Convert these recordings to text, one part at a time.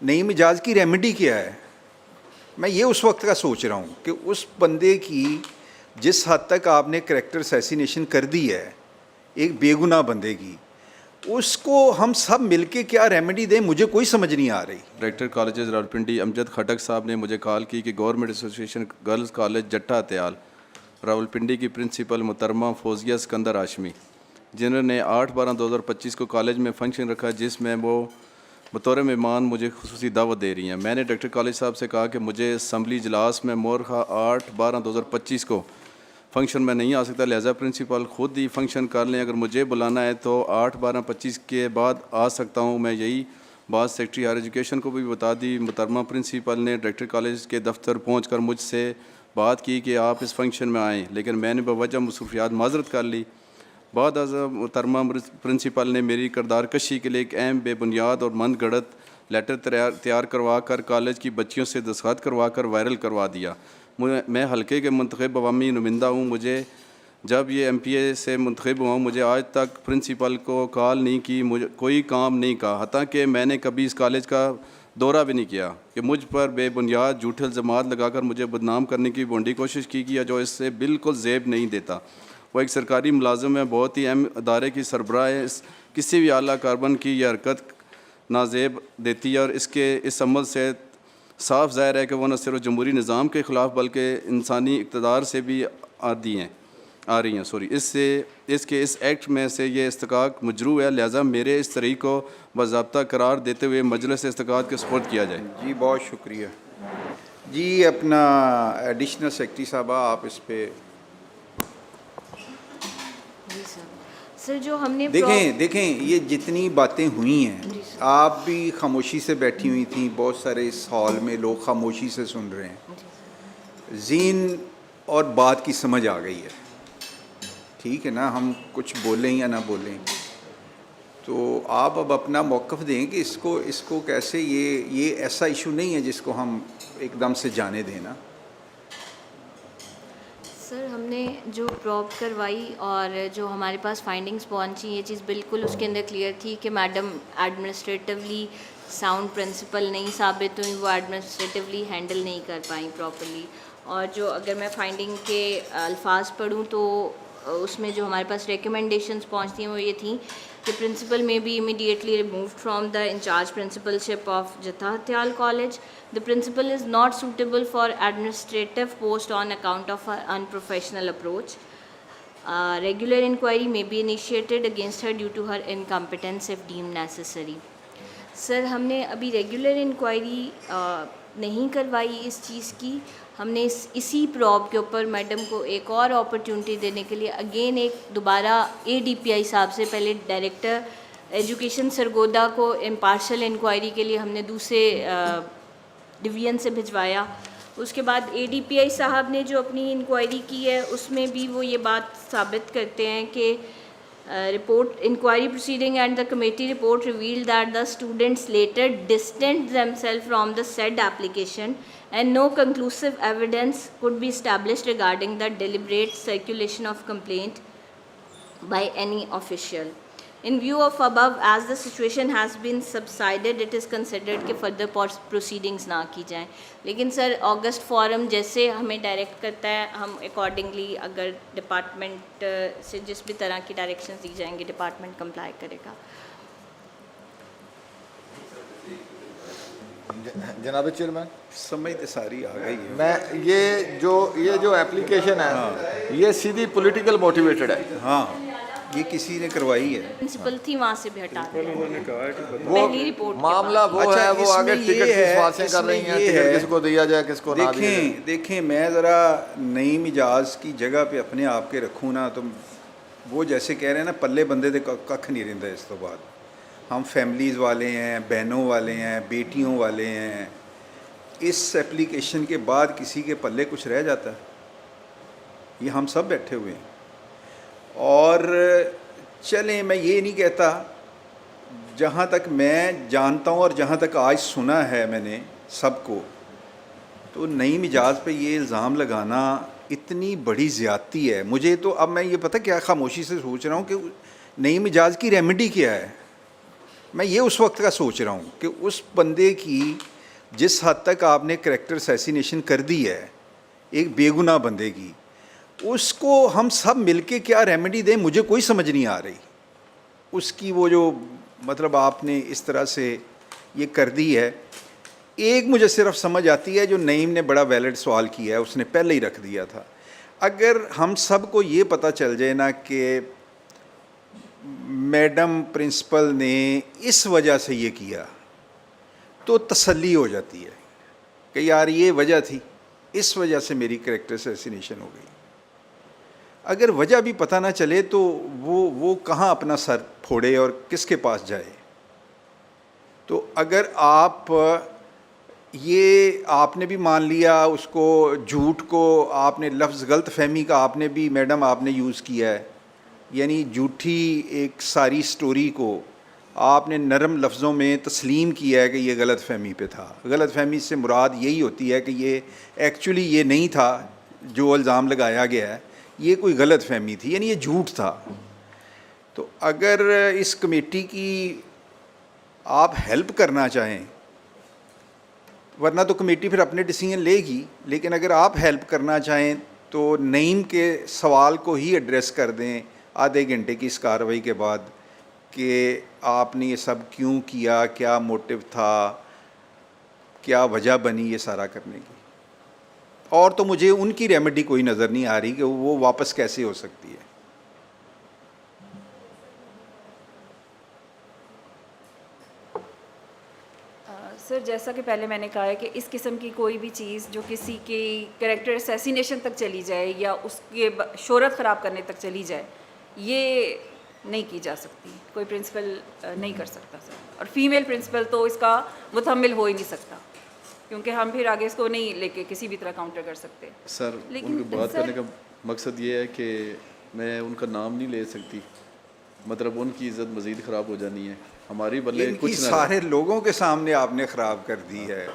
नई मिजाज की रेमेडी क्या है? मैं ये उस वक्त का सोच रहा हूँ कि उस बंदे की जिस हद तक आपने करैक्टर असैसिनेशन कर दी है एक बेगुनाह बंदे की, उसको हम सब मिलके क्या रेमेडी दें, मुझे कोई समझ नहीं आ रही। डायरेक्टर कॉलेजेस रावलपिंडी अमजद खटक साहब ने मुझे कॉल की कि गवर्नमेंट एसोसिएशन गर्ल्स कॉलेज जट्टा त्याल रावलपिंडी की प्रिंसिपल मुहतरमा फौजिया सिकंदर हाशमी, जिन्होंने 8/12/2025 को कॉलेज में फंक्शन रखा जिसमें वो बतौर मेहमान मुझे खुसूसी दावत दे रही हैं। मैंने डायरेक्टर कॉलेज साहब से कहा कि मुझे असम्बली इजलास में मोरखा 8/12/2025 को फंक्शन में नहीं आ सकता, लिहाजा प्रिंसिपल ख़ुद ही फंक्शन कर लें। अगर मुझे बुलाना है तो 8/12/25 के बाद आ सकता हूँ। मैं यही बात सेक्रेटरी हायर एजुकेशन को भी बता दी। मुहतरमा प्रिंसिपल ने डायरेक्टर कॉलेज के दफ्तर पहुँच कर मुझसे बात की कि आप इस फंक्शन में आएँ, लेकिन मैंने बवजह मसरूफियात माजरत कर ली। बाद मुहतरमा प्रिंसिपल ने मेरी किरदार कशी के लिए एक अहम बेबुनियाद और मंद गढ़त लेटर तैयार करवा कर कॉलेज की बच्चियों से दस्तखत करवा कर वायरल करवा दिया। मैं हल्के के मुंतखब अवामी नुमाइंदा हूँ। मुझे जब ये MPA से मुंतखब हुआ मुझे आज तक प्रिंसिपल को कॉल नहीं की, मुझे कोई काम नहीं कहा, हत्ता कि मैंने कभी इस कॉलेज का दौरा भी नहीं किया कि मुझ पर बेबुनियाद झूठे इल्ज़ामात लगाकर मुझे बदनाम करने की बोंडी कोशिश की गई, जो इससे बिल्कुल ज़ेब नहीं देता। वो एक सरकारी मुलाजिम है, बहुत ही अहम अदारे की सरबराह है। किसी भी आला कार्बन की यह हरकत नाजेब देती है और इसके इस अमल से साफ ज़ाहिर है कि वह न सिर्फ जमहूरी निज़ाम के ख़िलाफ़ बल्कि इंसानी इक़्तिदार से भी आ रही हैं। इसके इस एक्ट में से ये इस्तिकाक मजरू है, लिहाजा मेरे इस तरीक़ को बाज़ाब्ता करार देते हुए मजलिस इस्तिकात के सुपुर्द किया जाए। जी बहुत शुक्रिया जी। अपना एडिशनल सेक्रेटरी साहबा आप इस पे जी सर जो हमने देखें ये जितनी बातें हुई हैं आप भी खामोशी से बैठी हुई थी, बहुत सारे इस हॉल में लोग खामोशी से सुन रहे हैं। जीन और बात की समझ आ गई है, ठीक है ना? हम कुछ बोलें या ना बोलें तो आप अब अपना मौक़िफ़ दें कि इसको कैसे, ये ऐसा इशू नहीं है जिसको हम एकदम से जाने देना। सर हमने जो प्रॉब करवाई और जो हमारे पास फाइंडिंग्स पहुंची, ये चीज़ बिल्कुल उसके अंदर क्लियर थी कि मैडम एडमिनिस्ट्रेटिवली साउंड प्रिंसिपल नहीं साबित हुई, वो एडमिनिस्ट्रेटिवली हैंडल नहीं कर पाई प्रॉपर्ली। और जो अगर मैं फाइंडिंग के अल्फाज पढ़ूँ तो उसमें जो हमारे पास रिकमेंडेशंस पहुंचती हैं वो ये थी कि principal may be immediately removed from the incharge principalship of जत्था हत्याल college. The principal is not suitable for administrative post on account of her unprofessional approach. Regular inquiry may be initiated against her due to her incompetence if deemed necessary. Sir हमने अभी regular inquiry नहीं करवाई इस चीज़ की। हमने इसी probe के ऊपर मैडम को एक और अपॉर्चुनिटी देने के लिए अगेन एक दोबारा ADPI साहब से, पहले डायरेक्टर एजुकेशन सरगोदा को इम्पार्शल इंक्वायरी के लिए हमने दूसरे डिवीज़न से भिजवाया। उसके बाद ADPI साहब ने जो अपनी इंक्वायरी की है उसमें भी वो ये बात साबित करते हैं कि report inquiry proceeding and the committee report revealed that the students later distanced themself from the said application and no conclusive evidence could be established regarding the deliberate circulation of complaint by any official. In view of above, as the situation has been subsided, it is considered कि further proceedings ना की जाएँ। लेकिन sir अगस्त forum जैसे हमें direct करता है, हम अकॉर्डिंगली अगर डिपार्टमेंट से जिस भी तरह की डायरेक्शंस दी जाएंगी डिपार्टमेंट कंप्लाई करेगा। जनाब चेयरमैन समझ तो सारी आ गई है। मैं ये जो एप्लीकेशन है ये सीधी पॉलिटिकल मोटिवेटेड है। हाँ ये किसी ने करवाई है, प्रिंसिपल थी वहाँ से भी हटा दी वो पहली रिपोर्ट के मामला बाद। वो अच्छा, है, वो आगे इसमें टिकट ये की है, सिफारिशें कर इसमें रही हैं, ये टिकट है। किसको दिया जाए किसको ना दिया जाए। देखें मैं ज़रा नई मिजाज की जगह पे अपने आप के रखूँ ना तो वो जैसे कह रहे हैं ना पल्ले बंदे दे कख नहीं रहिंदा। इस तो बाद हम फैमिलीज़ वाले हैं, बहनों वाले हैं, बेटियों वाले हैं। इस एप्लीकेशन के बाद किसी के पल्ले कुछ रह जाता है? ये हम सब बैठे हुए हैं। और चलें, मैं ये नहीं कहता, जहाँ तक मैं जानता हूँ और जहाँ तक आज सुना है मैंने सबको, तो नई मिजाज पे ये इल्ज़ाम लगाना इतनी बड़ी ज़्यादती है। मुझे तो अब मैं ये पता क्या खामोशी से सोच रहा हूँ कि नई मिजाज की रेमेडी क्या है। मैं ये उस वक्त का सोच रहा हूँ कि उस बंदे की जिस हद तक आपने करैक्टर असैसिनेशन कर दी है एक बेगुनाह बंदे की, उसको हम सब मिलके क्या रेमेडी दें, मुझे कोई समझ नहीं आ रही। उसकी वो जो मतलब आपने इस तरह से ये कर दी है। एक मुझे सिर्फ समझ आती है, जो नईम ने बड़ा वैलिड सवाल किया है, उसने पहले ही रख दिया था। अगर हम सब को ये पता चल जाए ना कि मैडम प्रिंसिपल ने इस वजह से ये किया, तो तसल्ली हो जाती है कि यार ये वजह थी, इस वजह से मेरी करैक्टर असैसिनेशन हो गई। अगर वजह भी पता ना चले तो वो कहाँ अपना सर फोड़े और किसके पास जाए। तो अगर आप ये आपने भी मान लिया उसको, झूठ को आपने लफ्ज़ गलत फहमी का आपने भी मैडम आपने यूज़ किया है, यानी झूठी एक सारी स्टोरी को आपने नरम लफ्ज़ों में तस्लीम किया है कि ये गलत फहमी पे था। गलत फहमी से मुराद यही होती है कि ये एक्चुअली ये नहीं था जो इल्ज़ाम लगाया गया है, ये कोई गलत फहमी थी, यानी ये झूठ था। तो अगर इस कमेटी की आप हेल्प करना चाहें, वरना तो कमेटी फिर अपने डिसीजन लेगी, लेकिन अगर आप हेल्प करना चाहें तो नईम के सवाल को ही एड्रेस कर दें आधे घंटे की इस कार्रवाई के बाद कि आपने ये सब क्यों किया, क्या मोटिव था, क्या वजह बनी ये सारा करने की। और तो मुझे उनकी रेमेडी कोई नज़र नहीं आ रही कि वो वापस कैसे हो सकती है। सर, जैसा कि पहले मैंने कहा है कि इस किस्म की कोई भी चीज़ जो किसी की कैरेक्टर असैसिनेशन तक चली जाए या उसके शोहरत ख़राब करने तक चली जाए, ये नहीं की जा सकती, कोई प्रिंसिपल नहीं कर सकता सर। और फीमेल प्रिंसिपल तो इसका मुतहम्मिल हो ही नहीं सकता, क्योंकि हम फिर आगे इसको नहीं लेके किसी भी तरह काउंटर कर सकते। सर, लेकिन उनकी बात सर- करने का मकसद ये है कि मैं उनका नाम नहीं ले सकती, मतलब उनकी इज़्ज़त मज़ीद ख़राब हो जानी है, हमारी बल्ले इनकी कुछ ना सारे लोगों के सामने आपने ख़राब कर दी है।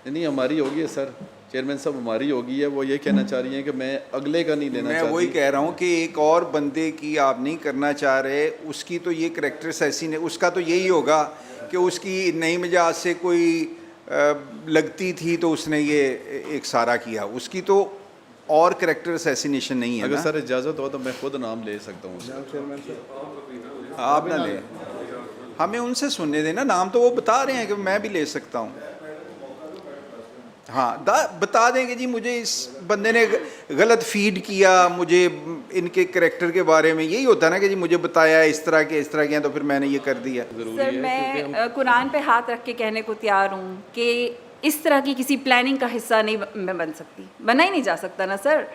नहीं, हमारी होगी है सर, चेयरमैन साहब हमारी होगी है। वो ये कहना चाह रही हैं कि मैं अगले का नहीं लेना मैं चाहती। वही कह रहा हूँ कि एक और बंदे की आप नहीं करना चाह रहे, उसकी तो ये करैक्टर ऐसी ने, उसका तो यही होगा कि उसकी नई मिजाज से कोई लगती थी तो उसने ये एक सारा किया, उसकी तो और करैक्टर असैसिनेशन नहीं है अगर ना। सर इजाज़त हो तो मैं खुद नाम ले सकता हूँ उसका। आप ना लें, हमें उनसे सुनने देना, नाम तो वो बता रहे हैं कि मैं भी ले सकता हूँ। हाँ, बता देंगे जी मुझे इस बंदे ने गलत फीड किया, मुझे इनके करैक्टर के बारे में यही होता है ना कि जी मुझे बताया इस तरह के तो फिर मैंने ये कर दिया। सर, मैं कुरान पे हाथ रख के कहने को तैयार हूँ कि इस तरह की किसी प्लानिंग का हिस्सा नहीं मैं बन सकती, बना ही नहीं जा सकता ना सर।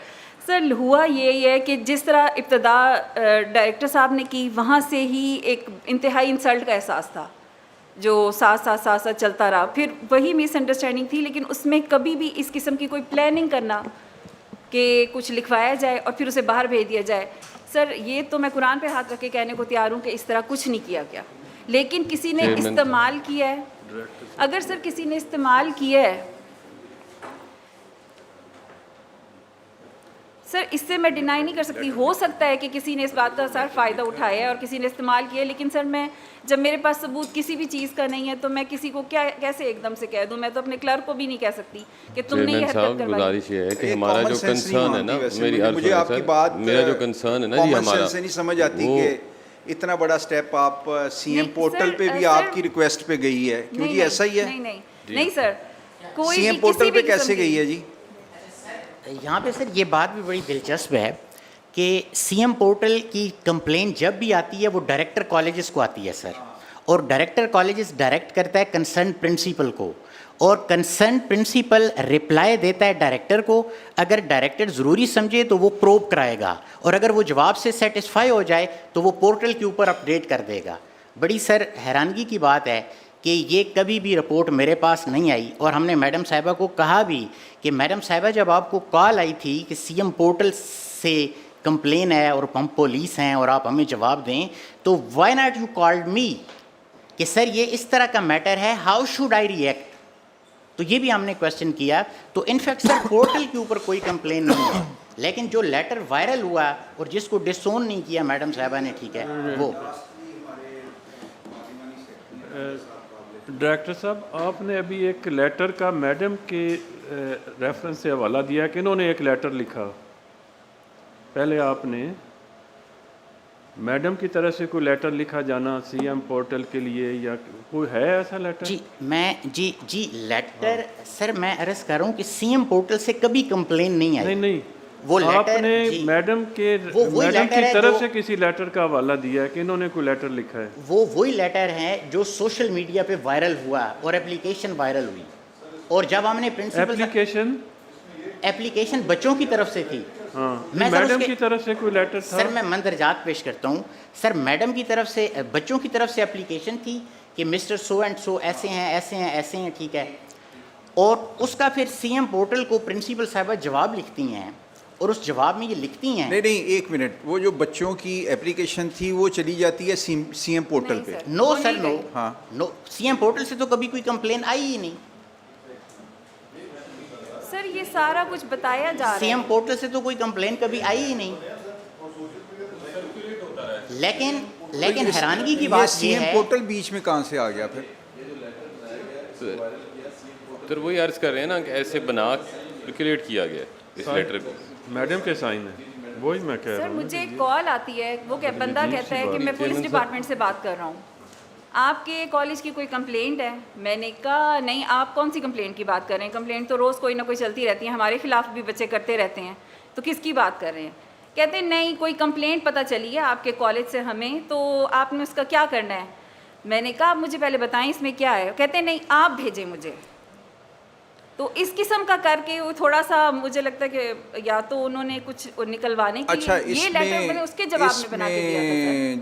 सर, हुआ यही है कि जिस तरह इब्तदा डायरेक्टर साहब ने की, वहाँ से ही एक इंतहाई इंसल्ट का एहसास था जो साथ चलता रहा, फिर वही मिसअंडरस्टैंडिंग थी। लेकिन उसमें कभी भी इस किस्म की कोई प्लानिंग करना कि कुछ लिखवाया जाए और फिर उसे बाहर भेज दिया जाए, सर ये तो मैं कुरान पे हाथ रख के कहने को तैयार हूँ कि इस तरह कुछ नहीं किया गया। लेकिन किसी ने इस्तेमाल किया है, अगर सर किसी ने इस्तेमाल किया है सर, इससे मैं डिनाई नहीं कर सकती। हो सकता है कि किसी ने इस बात का सर फ़ायदा उठाया है और किसी ने इस्तेमाल किया है, लेकिन सर मैं जब मेरे पास सबूत किसी भी चीज़ का नहीं है तो मैं किसी को क्या कैसे एकदम से कह दूं। मैं तो अपने क्लर्क को भी नहीं कह सकती कि तुमने ये हरकत करवाई। गुजारिश ये है कि एक हमारा common जो sense नहीं कंसर्न है ना, मानती वैसे मेरी मुझे आपकी बात मेरा जो कंसर्न है ना जी, common हमारा sense से नहीं समझ आती कि इतना बड़ा स्टेप आप सीएम नहीं, पोर्टल सर, पे भी सर, आपकी रिक्वेस्ट पे गई है, क्योंकि नहीं, ऐसा ही है। नहीं सर, कोई सीएम भी पोर्टल किसी पे भी कैसे किस्म की- गई है जी? यहाँ पे सर ये बात भी बड़ी दिलचस्प है कि सीएम पोर्टल की कंप्लेंट जब भी आती है वो डायरेक्टर कॉलेजेस को आती है सर, और डायरेक्टर कॉलेजेस डायरेक्ट करता है कंसर्न प्रिंसिपल को, और कंसर्न प्रिंसिपल रिप्लाई देता है डायरेक्टर को। अगर डायरेक्टर ज़रूरी समझे तो वो प्रोब कराएगा, और अगर वो जवाब से सेटिस्फाई हो जाए तो वो पोर्टल के ऊपर अपडेट कर देगा। बड़ी सर हैरानगी की बात है कि ये कभी भी रिपोर्ट मेरे पास नहीं आई, और हमने मैडम साहिबा को कहा भी कि मैडम साहिबा जब आपको कॉल आई थी कि सीएम पोर्टल से कंप्लेन है और हम पुलिस हैं और आप हमें जवाब दें, तो why not you called me कि सर ये इस तरह का मैटर है, हाउ शुड आई रिएक्ट। तो ये भी हमने क्वेश्चन किया। तो इनफैक्ट सर पोर्टल के ऊपर कोई कंप्लेन नहीं है, लेकिन जो लेटर वायरल हुआ और जिसको डिसोन नहीं किया मैडम साहिबा ने, ठीक है वो डायरेक्टर साहब, आपने अभी एक लेटर का मैडम के रेफरेंस से हवाला दिया कि इन्होंने एक लेटर लिखा। पहले आपने मैडम की तरफ से कोई लेटर लिखा जाना सीएम पोर्टल के लिए, या कोई है ऐसा लेटर? जी लेटर सर मैं अर्ज कर रहा हूँ कि सीएम पोर्टल से कभी कंप्लेन नहीं आई। नहीं, वो लेटर आपने जी, मैडम के वही मैडम लेटर की है तरफ जो- से किसी लेटर का हवाला दिया है कि इन्होंने कोई लेटर लिखा है? वो वही लेटर है जो सोशल मीडिया पे वायरल हुआ और एप्लीकेशन वायरल हुई, और जब हमने प्रिंसिपल एप्लीकेशन बच्चों की तरफ से थी। हाँ, मैं सर मैडम उसके- की तरफ से कोई लेटर था? सर मैं मंदरजात पेश करता हूँ। सर मैडम की तरफ से बच्चों की तरफ से एप्लीकेशन थी कि मिस्टर सो एंड सो ऐसे हैं ऐसे हैं ऐसे हैं, ठीक है, और उसका फिर सीएम पोर्टल को प्रिंसिपल साहिबा जवाब लिखती हैं, और उस जवाब में ये लिखती हैं। नहीं, एक मिनट, वो जो बच्चों की एप्लीकेशन थी वो चली जाती है सीएम पोर्टल नहीं पे? सर। नो वो सर नहीं नो, गई। हाँ। नो, सीएम पोर्टल से तो कभी कोई कंप्लेन आई ही नहीं। सर ये सारा कुछ बताया जा रहा है। सीएम पोर्टल से तो कोई कंप्लेन कभी आई ही नहीं। लेकिन हैरानगी की बात ये सीएम है, पोर्टल बीच में कहाँ से आ गया फिर? तो वही अर्ज कर रहे हैं ना कि ऐसे बना सर्कुलेट किया गया इस लेटर को। मैडम के साइन है, वही मैं कह रहा सर हूँ। मुझे एक कॉल आती है, वो क्या बंदा अजीब कहता सी है कि बात मैं है। पुलिस चेयरमैन डिपार्टमेंट से बात कर रहा हूँ, आपके कॉलेज की कोई कंप्लेंट है? मैंने कहा नहीं, आप कौन सी कंप्लेंट की बात कर रहे हैं? कंप्लेंट तो रोज़ कोई ना कोई चलती रहती है, हमारे खिलाफ भी बच्चे करते रहते हैं, तो किसकी बात कर रहे हैं? कहते हैं नहीं, कोई कंप्लेंट पता चली है आपके कॉलेज से हमें, तो आपने उसका क्या करना है? मैंने कहा आप मुझे पहले बताएं इसमें क्या है। कहते हैं नहीं, आप भेजें मुझे। तो इस किस्म का करके वो थोड़ा सा मुझे लगता है कि या तो उन्होंने कुछ निकलवाने के अच्छा, लिए ये लेटर मैंने उसके जवाब में बना के दिया था सर।